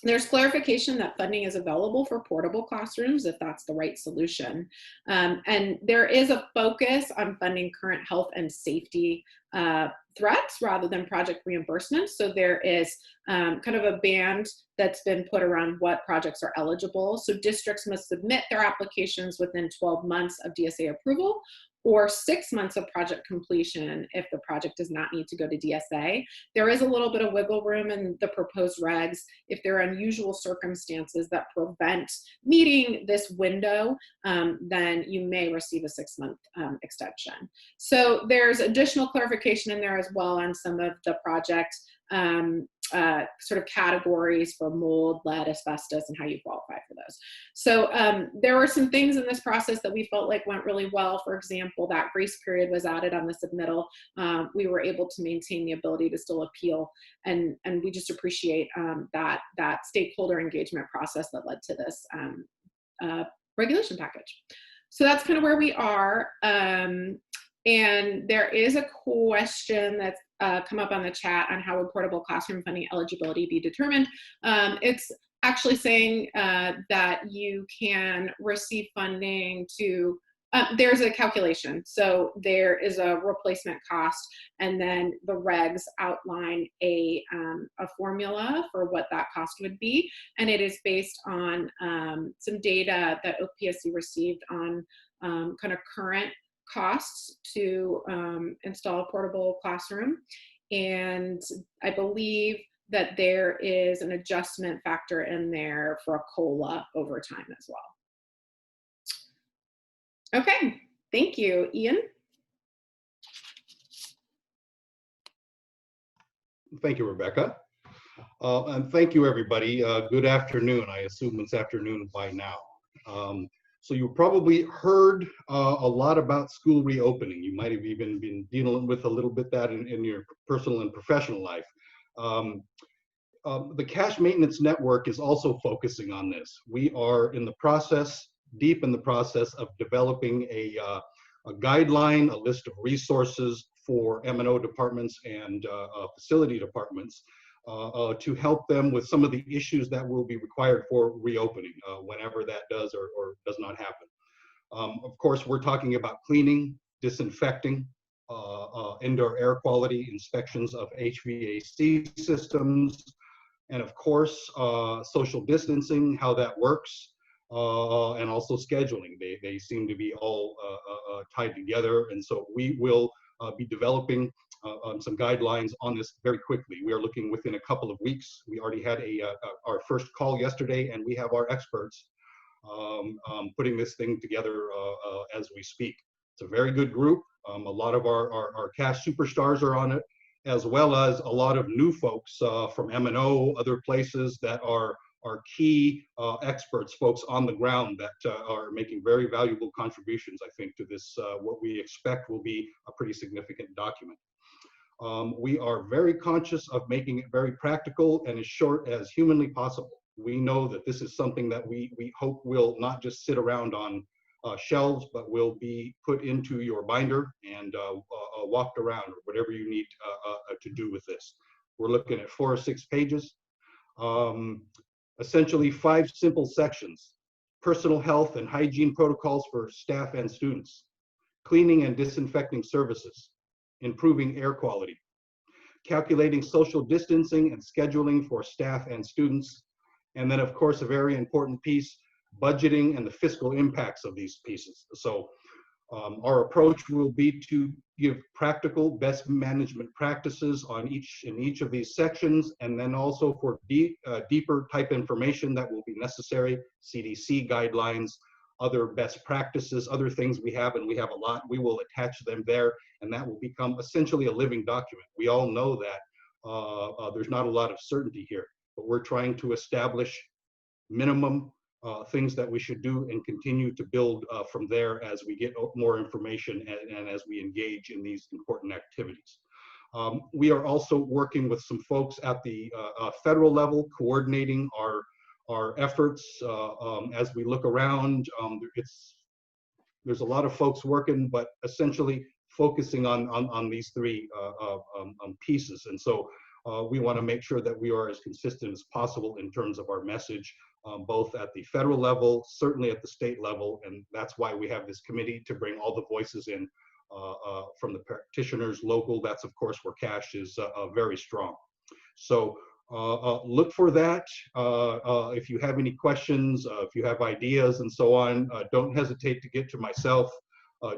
There's clarification that funding is available for portable classrooms if that's the right solution. And there is a focus on funding current health and safety threats rather than project reimbursements. So there is kind of a band that's been put around what projects are eligible. So districts must submit their applications within 12 months of DSA approval, or 6 months of project completion if the project does not need to go to DSA. There is a little bit of wiggle room in the proposed regs if there are unusual circumstances that prevent meeting this window, then you may receive a 6-month extension. So there's additional clarification in there as well on some of the project sort of categories for mold, lead, asbestos, and how you qualify for those. So there were some things in this process that we felt like went really well. For example, that grace period was added on the submittal. We were able to maintain the ability to still appeal, and we just appreciate that stakeholder engagement process that led to this regulation package. So that's kind of where we are. And there is a question that's come up on the chat on how would portable classroom funding eligibility be determined. It's actually saying that you can receive funding to, there's a calculation. So there is a replacement cost, and then the regs outline a formula for what that cost would be. And it is based on some data that OPSC received on kind of current costs to install a portable classroom. And I believe that there is an adjustment factor in there for a COLA over time as well. Okay, thank you. Ian? Thank you, Rebecca. And thank you, everybody. Good afternoon. I assume it's afternoon by now. So you probably heard a lot about school reopening. You might have even been dealing with a little bit that in your personal and professional life. The cash maintenance network is also focusing on this. We are in the process, deep in the process of developing a guideline, a list of resources for M&O departments and facility departments to help them with some of the issues that will be required for reopening whenever that does or does not happen. Of course, we're talking about cleaning, disinfecting, indoor air quality, inspections of HVAC systems, and of course, social distancing, how that works, and also scheduling. They seem to be all tied together, and so we will be developing some guidelines on this very quickly. We are looking within a couple of weeks. We already had our first call yesterday, and we have our experts putting this thing together as we speak. It's a very good group. A lot of our cash superstars are on it, as well as a lot of new folks from M&O, other places that are key experts, folks on the ground that are making very valuable contributions, I think, to this, what we expect will be a pretty significant document. We are very conscious of making it very practical and as short as humanly possible. We know that this is something that we hope will not just sit around on shelves, but will be put into your binder and walked around, or whatever you need to do with this. We're looking at 4 or 6 pages. Essentially 5 simple sections: personal health and hygiene protocols for staff and students, cleaning and disinfecting services, improving air quality, calculating social distancing and scheduling for staff and students, and then of course a very important piece, budgeting and the fiscal impacts of these pieces. So our approach will be to give practical best management practices in each of these sections, and then also for deeper type information that will be necessary, CDC guidelines, other best practices, other things we have, and we have a lot. We will attach them there, and that will become essentially a living document. We all know that there's not a lot of certainty here, but we're trying to establish minimum things that we should do and continue to build from there as we get more information and as we engage in these important activities. We are also working with some folks at the federal level, coordinating our efforts as we look around. There's a lot of folks working, but essentially focusing on these 3 pieces. And so we want to make sure that we are as consistent as possible in terms of our message, both at the federal level, certainly at the state level, and that's why we have this committee to bring all the voices in from the practitioners, local. That's of course where cash is very strong. So look for that. If you have any questions, if you have ideas and so on, don't hesitate to get to myself,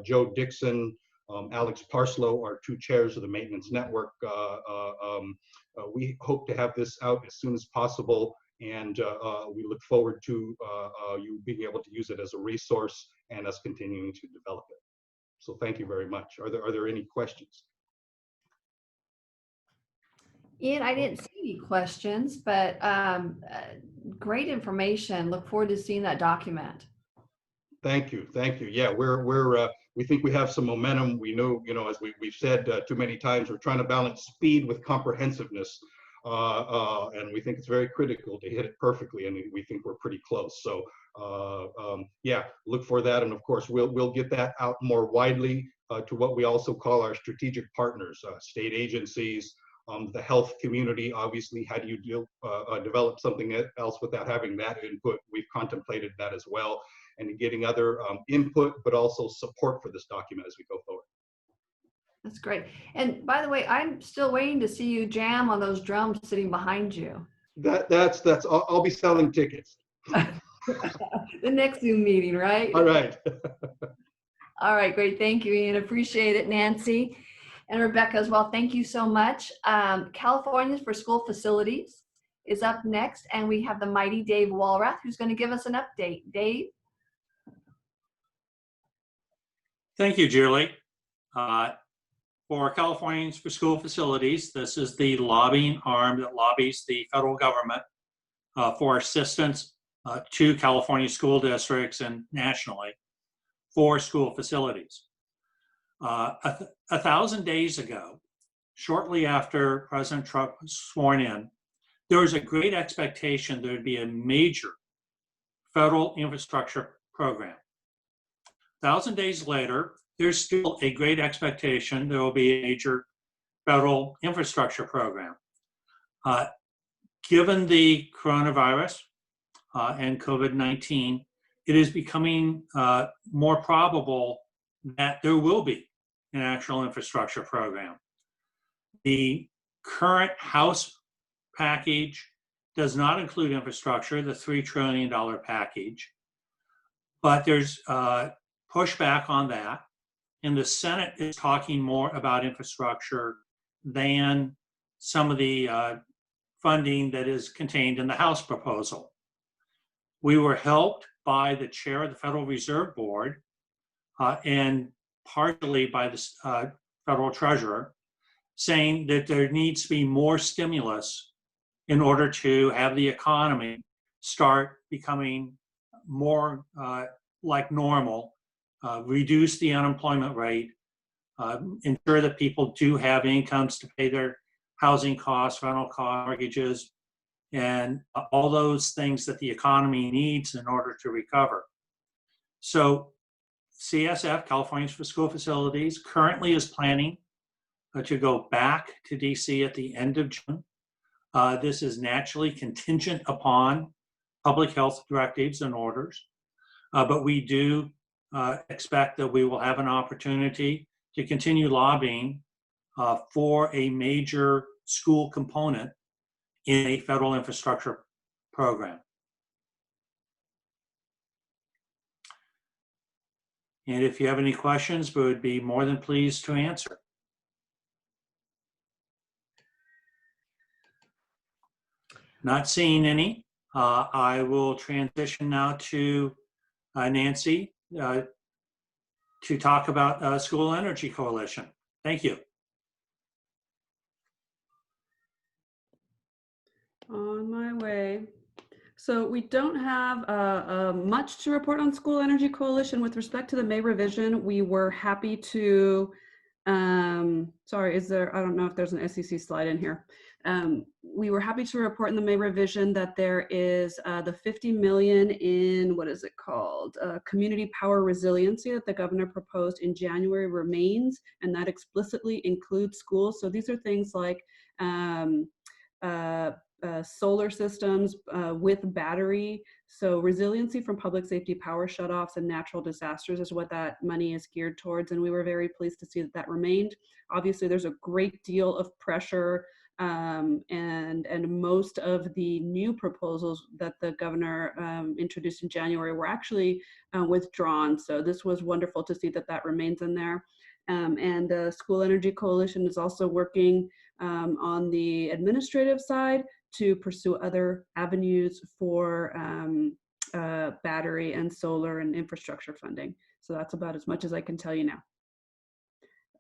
Joe Dixon, Alex Parslow, our 2 chairs of the Maintenance Network. We hope to have this out as soon as possible, and we look forward to you being able to use it as a resource and us continuing to develop it. So thank you very much. Are there any questions? Ian, I didn't see any questions, but great information. Look forward to seeing that document. Thank you. Yeah, we think we have some momentum. We know, as we've said too many times, we're trying to balance speed with comprehensiveness, and we think it's very critical to hit it perfectly, and we think we're pretty close. So yeah, look for that, and of course we'll get that out more widely to what we also call our strategic partners, state agencies, The health community, obviously, how do you develop something else without having that input? We've contemplated that as well, and getting other input, but also support for this document as we go forward. That's great. And by the way, I'm still waiting to see you jam on those drums sitting behind you. That's I'll be selling tickets. The next Zoom meeting, right? All right. All right, great. Thank you, Ian. Appreciate it, Nancy. And Rebecca as well. Thank you so much. Californians for School Facilities is up next, and we have the mighty Dave Walrath, who's going to give us an update. Dave? Thank you, Julie. For Californians for School Facilities, this is the lobbying arm that lobbies the federal government for assistance to California school districts and nationally for school facilities. 1,000 days ago, shortly after President Trump was sworn in, there was a great expectation there would be a major federal infrastructure program. 1,000 days later, there's still a great expectation there will be a major federal infrastructure program. Given the coronavirus and COVID-19, it is becoming more probable that there will be an actual infrastructure program. The current House package does not include infrastructure, the $3 trillion package, but there's pushback on that. And the Senate is talking more about infrastructure than some of the funding that is contained in the House proposal. We were helped by the chair of the Federal Reserve Board and partially by the federal treasurer, saying that there needs to be more stimulus in order to have the economy start becoming more like normal, reduce the unemployment rate, ensure that people do have incomes to pay their housing costs, rental costs, mortgages, and all those things that the economy needs in order to recover. So CSF, Californians for School Facilities, currently is planning to go back to DC at the end of June. This is naturally contingent upon public health directives and orders, but we do expect that we will have an opportunity to continue lobbying for a major school component in a federal infrastructure program. And if you have any questions, we would be more than pleased to answer. Not seeing any, I will transition now to Nancy to talk about School Energy Coalition. Thank you. On my way. So we don't have much to report on School Energy Coalition. With respect to the May revision, we were happy to, sorry, is there, I don't know if there's an SEC slide in here. We were happy to report in the May revision that there is the $50 million in, what is it called? Community power resiliency that the governor proposed in January remains, and that explicitly includes schools. So these are things like solar systems with battery. So resiliency from public safety power shutoffs and natural disasters is what that money is geared towards. And we were very pleased to see that that remained. Obviously, there's a great deal of pressure and most of the new proposals that the governor introduced in January were actually withdrawn. So this was wonderful to see that that remains in there. And the School Energy Coalition is also working on the administrative side to pursue other avenues for battery and solar and infrastructure funding. So that's about as much as I can tell you now.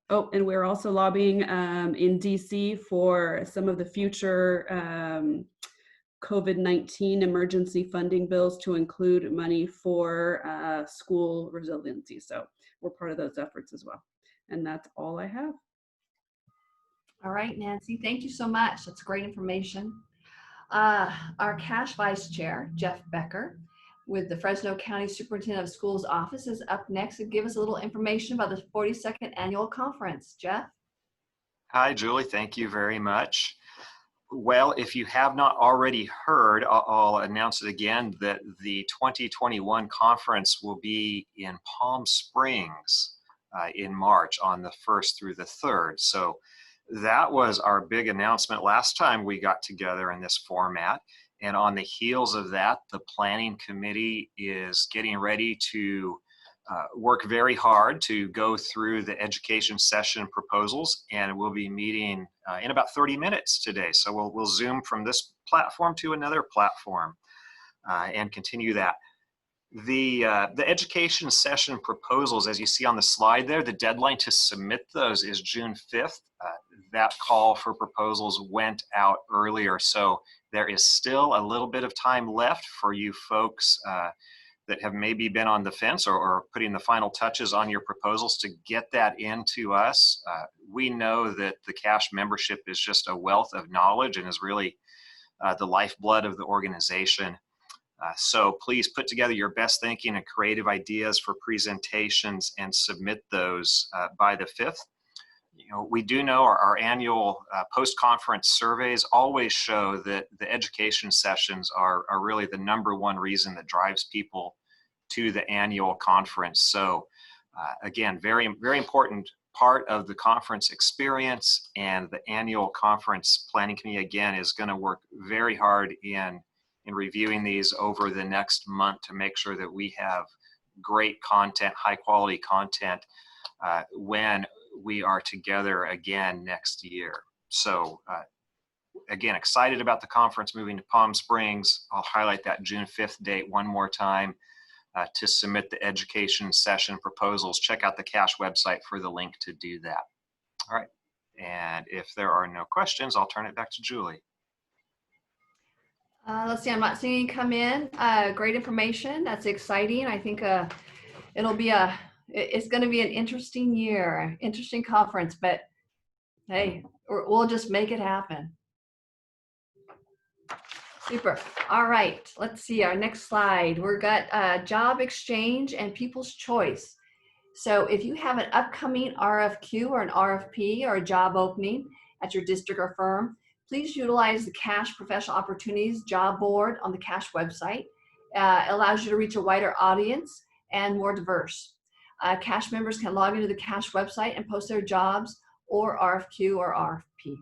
Oh, and we're also lobbying in DC for some of the future COVID-19 emergency funding bills to include money for school resiliency. So we're part of those efforts as well. And that's all I have. All right, Nancy, thank you so much. That's great information. Our cash vice chair, Jeff Becker, with the Fresno County Superintendent of Schools Office, is up next to give us a little information about the 42nd Annual Conference. Jeff? Hi, Julie. Thank you very much. Well, if you have not already heard, I'll announce it again that the 2021 conference will be in Palm Springs in March on the 1st through the 3rd. So that was our big announcement last time we got together in this format. And on the heels of that, the planning committee is getting ready to work very hard to go through the education session proposals, and we'll be meeting in about 30 minutes today. So we'll zoom from this platform to another platform and continue that. The education session proposals, as you see on the slide there, the deadline to submit those is June 5th. That call for proposals went out earlier, so there is still a little bit of time left for you folks that have maybe been on the fence or putting the final touches on your proposals to get that into us. We know that the CASH membership is just a wealth of knowledge and is really the lifeblood of the organization. So please put together your best thinking and creative ideas for presentations and submit those by the 5th. We do know our annual post-conference surveys always show that the education sessions are really the #1 reason that drives people to the annual conference. So again, very, very important part of the conference experience, and the annual conference planning committee again is going to work very hard in reviewing these over the next month to make sure that we have great content, high quality content when we are together again next year. So again, excited about the conference moving to Palm Springs. I'll highlight that June 5th date one more time to submit the education session proposals. Check out the CASH website for the link to do that. All right, and if there are no questions, I'll turn it back to Julie. Let's see, I'm not seeing any come in. Great information. That's exciting. I think it's going to be an interesting year, interesting conference, but hey, we'll just make it happen. Super. All right, let's see our next slide. We've got job exchange and people's choice. So if you have an upcoming RFQ or an RFP or a job opening at your district or firm, please utilize the CASH Professional Opportunities job board on the CASH website. It allows you to reach a wider audience and more diverse. CASH members can log into the CASH website and post their jobs or RFQ or RFP.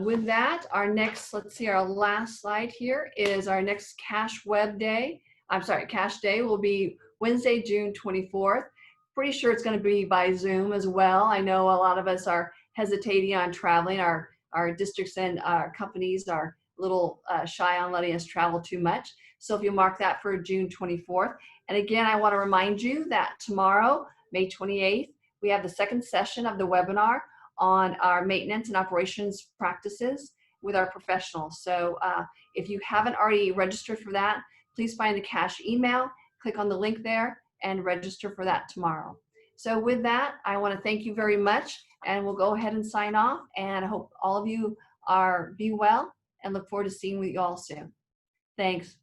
With that, our next, let's see, our last slide here is our next CASH Day will be Wednesday, June 24th. Pretty sure it's going to be by Zoom as well. I know a lot of us are hesitating on traveling. Our districts and our companies are a little shy on letting us travel too much. So if you mark that for June 24th. And again, I want to remind you that tomorrow, May 28th, we have the second session of the webinar on our maintenance and operations practices with our professionals. So if you haven't already registered for that, please find the CASH email, click on the link there, and register for that tomorrow. So with that, I want to thank you very much, and we'll go ahead and sign off, and I hope all of you be well and look forward to seeing you all soon. Thanks.